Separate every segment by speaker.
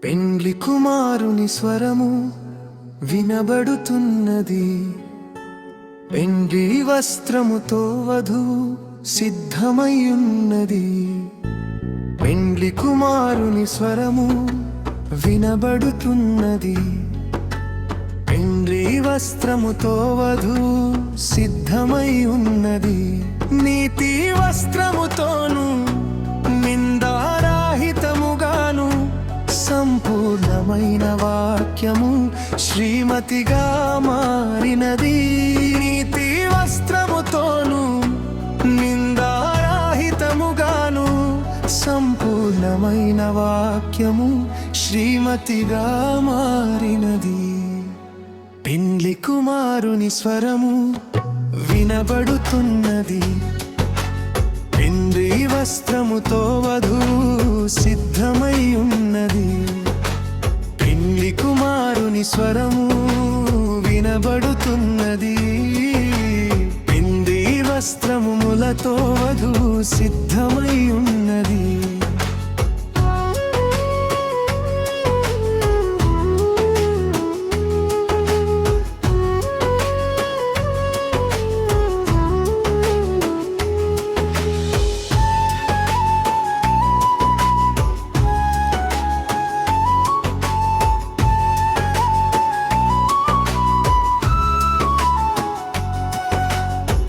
Speaker 1: పెండ్లి కుమారుని స్వరము వినబడుతున్నది. పెండ్లి వస్త్రముతో వధువు సిద్ధమయ్యున్నది. పెండ్లి కుమారుని స్వరము వినబడుతున్నది. పెండ్లి వస్త్రముతో వధువు సిద్ధమై ఉన్నది. నీతి వస్త్రముతోను నిందారాహితముగాను సంపూర్ణమైన వాక్యము శ్రీమతిగా మారినది. నీతి వస్త్రముతోను నిందారాహితముగాను సంపూర్ణమైన వాక్యము శ్రీమతిగా మారినది. పెండ్లి కుమారుని స్వరము వినబడుతున్నది. పెండ్లి వస్త్రముతో వధువు సిద్ధమై ఉన్నది. పెండ్లి కుమారుని స్వరము వినబడుతున్నది. పెండ్లి వస్త్రములతో వధువు సిద్ధమై ఉన్నది.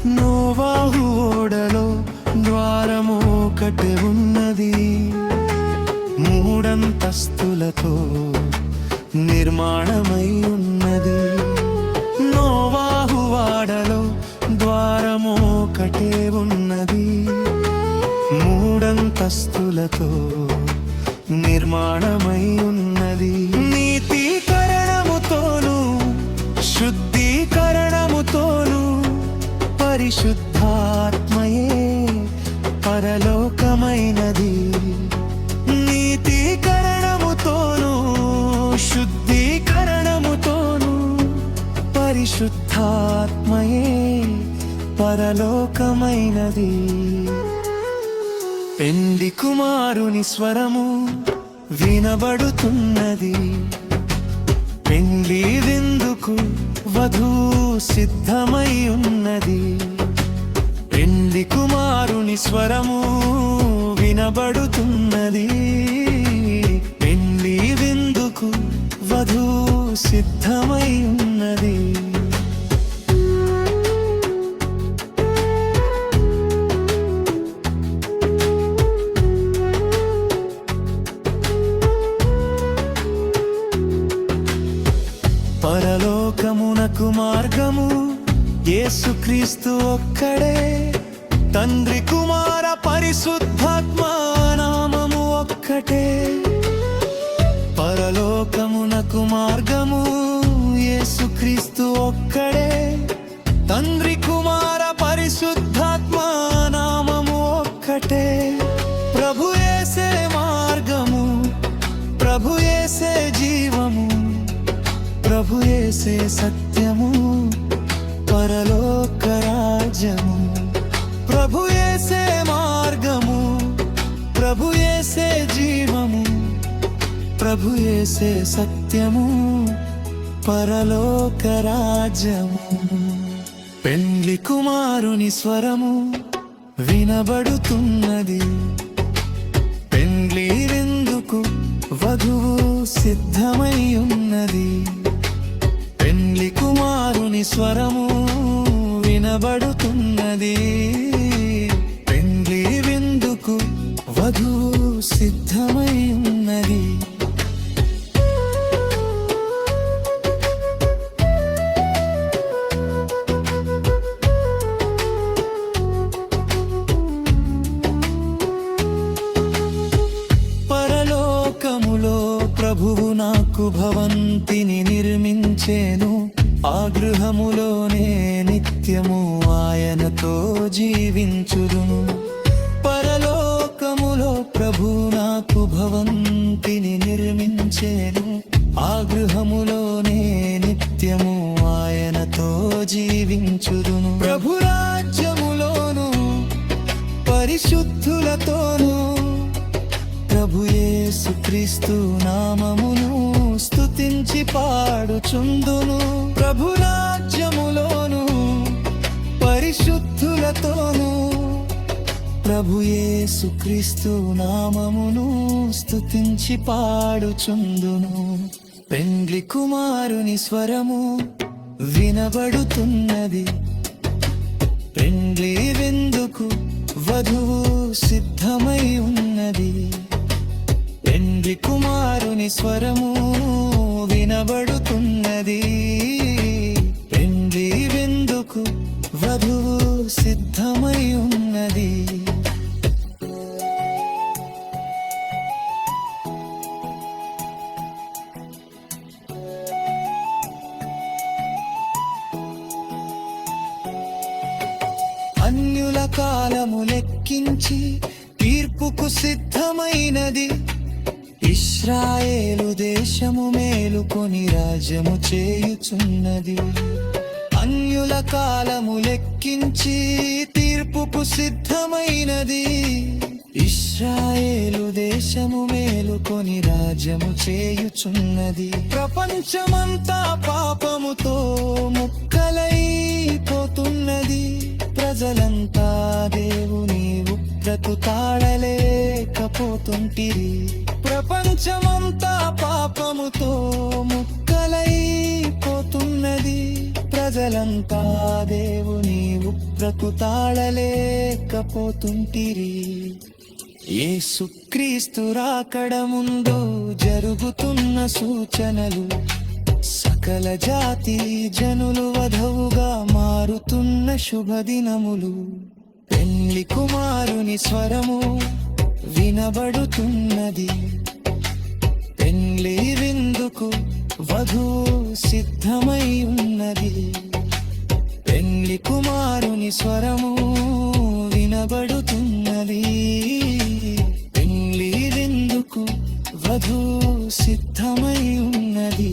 Speaker 1: నోవాహు ఓడలో ద్వారము ఒకటి ఉన్నది. మూడంతస్తులతో నిర్మాణమై ఉన్నది. నోవాహు ఓడలో ద్వారము ఒకటే ఉన్నది. మూడంతస్తులతో నిర్మాణమై ఉన్నది. నీతీకరణముతోను శుద్ధీకరణముతోను పరిశుద్ధాత్మయే పరలోకమైనది. నీతీకరణముతోను శుద్ధీకరణముతోను పరిశుద్ధాత్మయే పరలోకమైనది. పెండ్లి కుమారుని స్వరము వినబడుతున్నది. పెండ్లి విందుకు వధువు సిద్ధమై ఉన్నది. పెండ్లి కుమారుని స్వరము వినబడుతున్నది. పెండ్లి విందుకు వధువు సిద్ధమై ఉన్నది. పరలోకమునకు మార్గము యేసుక్రీస్తు ఒక్కడే. తండ్రి కుమార పరిశుద్ధాత్మ నామము ఒక్కటే. పరలోకమునకు మార్గము యేసుక్రీస్తు ఒక్కడే. తండ్రి కుమార పరిశుద్ధాత్మ నామము ఒక్కటే. ప్రభు యేసే మార్గము, ప్రభు యేసే జీవము, ప్రభు యేసే సత్యము, పరలోక రాజ్యము. ప్రభు యేసే మార్గము, ప్రభు యేసే జీవము, ప్రభు యేసే సత్యము, పరలోక రాజ్యము. పెండ్లి కుమారుని స్వరము వినబడుతున్నది. పెండ్లి విందుకు వధువు సిద్ధమై ఉన్నది. పెండ్లి కుమారుని స్వరము వినబడుతున్నది. పెండ్లి విందుకు వధువు సిద్ధమై ఉన్నది. పరలోకములో ప్రభువు నాకు భవంతిని నిర్మించేను. ఆ గృహములోనే నిత్యము ఆయనతో జీవించుదును. పరలోకములో ప్రభు నాకు భవంతిని నిర్మించేను. ఆ గృహములోనే నిత్యము ఆయనతో జీవించుదును. ప్రభు రాజ్యములోను పరిశుద్ధులతోను ప్రభు యేసుక్రీస్తు నామమును స్తుతించి పాడుచుందును ప్రభు రాజ్యములోను పరిశుద్ధులతోను ప్రభు యేసుక్రీస్తు నామమును స్తుతించి పాడుచుందును పెండ్లి కుమారుని స్వరము వినబడుతున్నది పెండ్లి విందుకు వధువు సిద్ధమై ఉన్నది పెండ్లి కుమారుని స్వరము వినబడుతున్నది పెండ్లి విందుకు వధువు సిద్ధమై ఉన్నది అన్యుల కాలము లెక్కించి తీర్పుకు సిద్ధమైనది ఇశ్రాయేలు దేశము మేలుకొని రాజ్యము చేయుచున్నది అన్యుల కాలము లెక్కించి తీర్పుకు సిద్ధమైనది ఇశ్రాయేలు దేశము మేలుకొని రాజ్యము చేయుచున్నది ప్రపంచమంతా పాపముతో ముక్కలైపోతున్నది ప్రజలంతా దేవుని ఉగ్రతు తాళలేకపోతుంటిరి ప్రపంచమంతా పాపముతో ముక్కలైపోతున్నది ప్రజలంతా దేవుని ఉగ్రతు తాళలేకపోతుంటిరి యేసుక్రీస్తు రాకడ ముందు జరుగుతున్న సూచనలు సకల జాతి జనులు వధవుగా మారుతున్న శుభదినములు పెండ్లి కుమారుని స్వరము వినబడుతున్నది పెండ్లి విందుకు వధువు సిద్ధమై ఉన్నది పెండ్లి కుమారుని స్వరము వినబడుతున్నది పెండ్లి విందుకు వధువు సిద్ధమై ఉన్నది